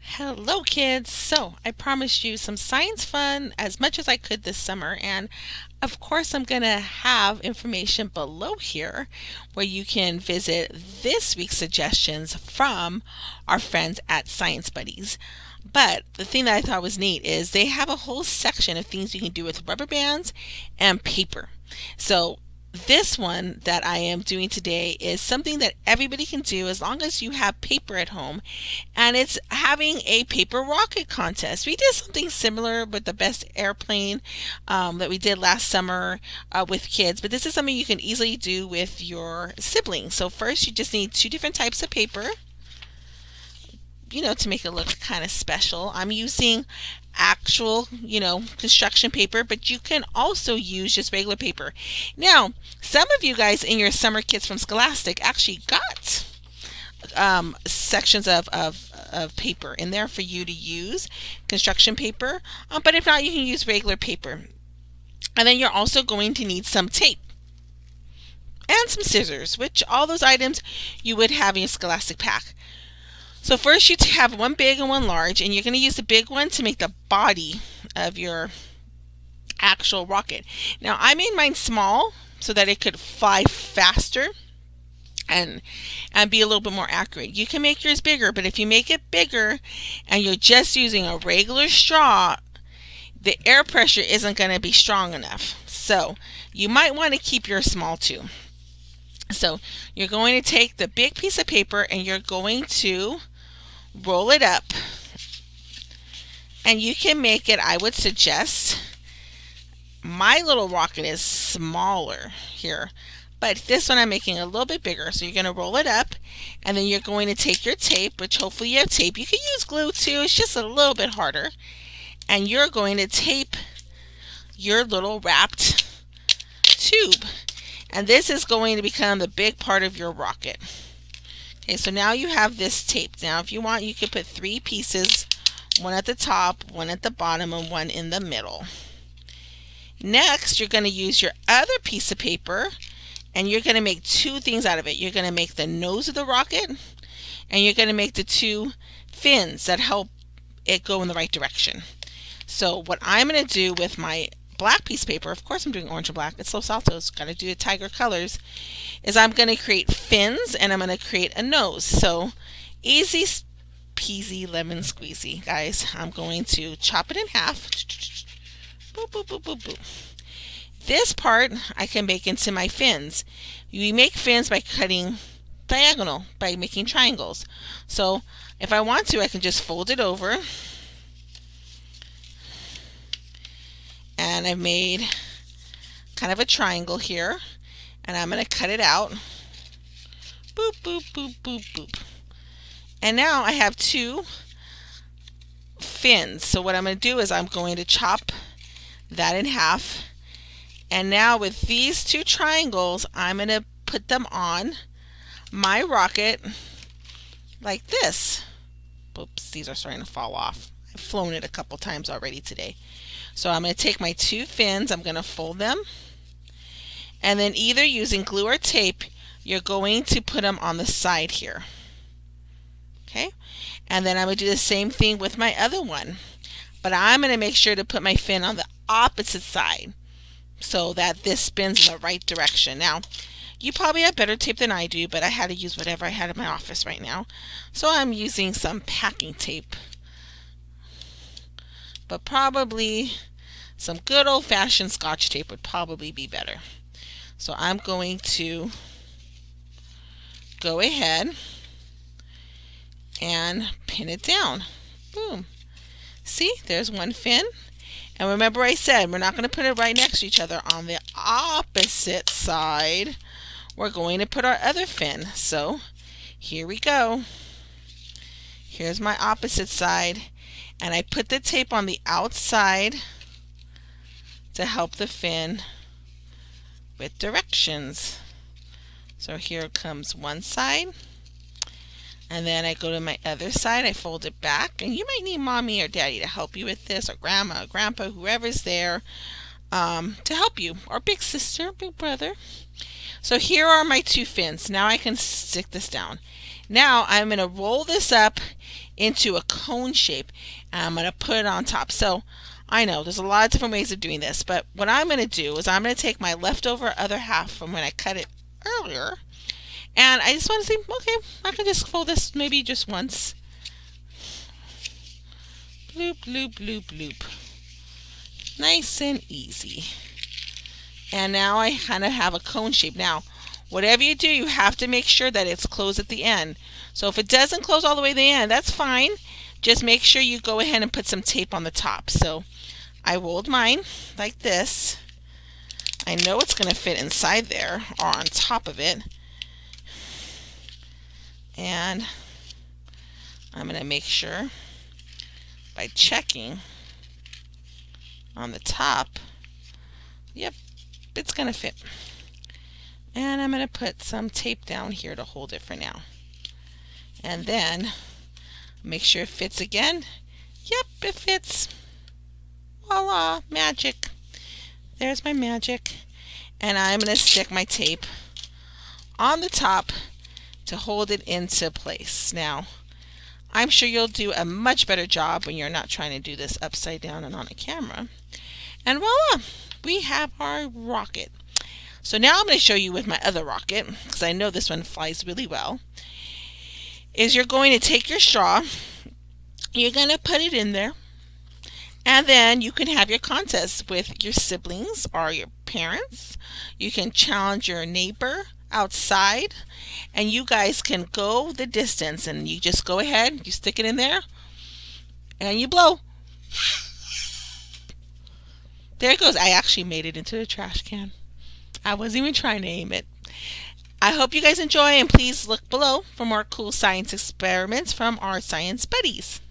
Hello, kids. So, I promised you some science fun as much as I could this summer, and of course, I'm going to have information below here where you can visit this week's suggestions from our friends at Science Buddies. But the thing that I thought was neat is they have a whole section of things you can do with rubber bands and paper. So, this one that I am doing today is something that everybody can do as long as you have paper at home, and it's having a paper rocket contest. We did something similar with the best airplane that we did last summer with kids, but this is something you can easily do with your siblings. So first you just need two different types of paper, to make it look kind of special. I'm using actual, construction paper, but you can also use just regular paper. Now, some of you guys in your summer kits from Scholastic actually got sections of paper in there for you to use, construction paper, but if not, you can use regular paper. And then you're also going to need some tape and some scissors, which all those items you would have in your Scholastic pack. So first you have one big and one large, and you're going to use the big one to make the body of your actual rocket. Now I made mine small so that it could fly faster and be a little bit more accurate. You can make yours bigger, but if you make it bigger and you're just using a regular straw, the air pressure isn't going to be strong enough. So you might want to keep yours small too. So you're going to take the big piece of paper and you're going to roll it up, and you can make it, I would suggest, my little rocket is smaller here, but this one I'm making a little bit bigger. So you're going to roll it up, and then you're going to take your tape, which hopefully you have tape. You can use glue too, it's just a little bit harder, and you're going to tape your little wrapped tube, and this is going to become the big part of your rocket. Okay, so now you have this tape. Now if you want, you could put three pieces, one at the top, one at the bottom, and one in the middle. Next, you're going to use your other piece of paper, and you're going to make two things out of it. You're going to make the nose of the rocket, and you're going to make the two fins that help it go in the right direction. So what I'm going to do with my black piece of paper, of course I'm doing orange and black, it's Los Altos, got to do the tiger colors, is I'm going to create fins and I'm going to create a nose. So easy peasy lemon squeezy, guys. I'm going to chop it in half. Boop, boop, boop, boop, boop. This part I can make into my fins. We make fins by cutting diagonal, by making triangles. So if I want to, I can just fold it over, and I've made kind of a triangle here, and I'm going to cut it out. Boop, boop, boop, boop, boop. And now I have two fins. So what I'm going to do is I'm going to chop that in half, and now with these two triangles I'm going to put them on my rocket like this. Oops, these are starting to fall off. I've flown it a couple times already today. So I'm going to take my two fins, I'm going to fold them, and then either using glue or tape, you're going to put them on the side here. Okay, and then I'm going to do the same thing with my other one, but I'm going to make sure to put my fin on the opposite side so that this spins in the right direction. Now, you probably have better tape than I do, but I had to use whatever I had in my office right now. So I'm using some packing tape, but probably some good old-fashioned Scotch tape would probably be better. So I'm going to go ahead and pin it down. Boom. See, there's one fin. And remember I said we're not going to put it right next to each other. On the opposite side, we're going to put our other fin. So here we go. Here's my opposite side. And I put the tape on the outside to help the fin with directions. So here comes one side, and then I go to my other side, I fold it back, and you might need mommy or daddy to help you with this, or grandma or grandpa, whoever's there to help you, or big sister, big brother. So here are my two fins. Now I can stick this down. Now I'm going to roll this up into a cone shape, and I'm going to put it on top. So I know there's a lot of different ways of doing this, but what I'm going to do is I'm going to take my leftover other half from when I cut it earlier, and I just want to see, okay, I can just fold this maybe just once. Loop, loop, loop, loop. Nice and easy. And now I kind of have a cone shape. Now, whatever you do, you have to make sure that it's closed at the end. So if it doesn't close all the way to the end, that's fine. Just make sure you go ahead and put some tape on the top. So I rolled mine like this. I know it's going to fit inside there or on top of it. And I'm going to make sure by checking on the top, yep, it's going to fit. And I'm going to put some tape down here to hold it for now. And then make sure it fits again. Yep, it fits. Voila, magic. There's my magic. And I'm going to stick my tape on the top to hold it into place. Now, I'm sure you'll do a much better job when you're not trying to do this upside down and on a camera. And voila, we have our rocket. So now I'm going to show you with my other rocket, because I know this one flies really well, is you're going to take your straw, you're going to put it in there, and then you can have your contest with your siblings or your parents. You can challenge your neighbor outside, and you guys can go the distance, and you just go ahead, you stick it in there, and you blow. There it goes. I actually made it into the trash can. I wasn't even trying to aim it. I hope you guys enjoy, and please look below for more cool science experiments from our science buddies.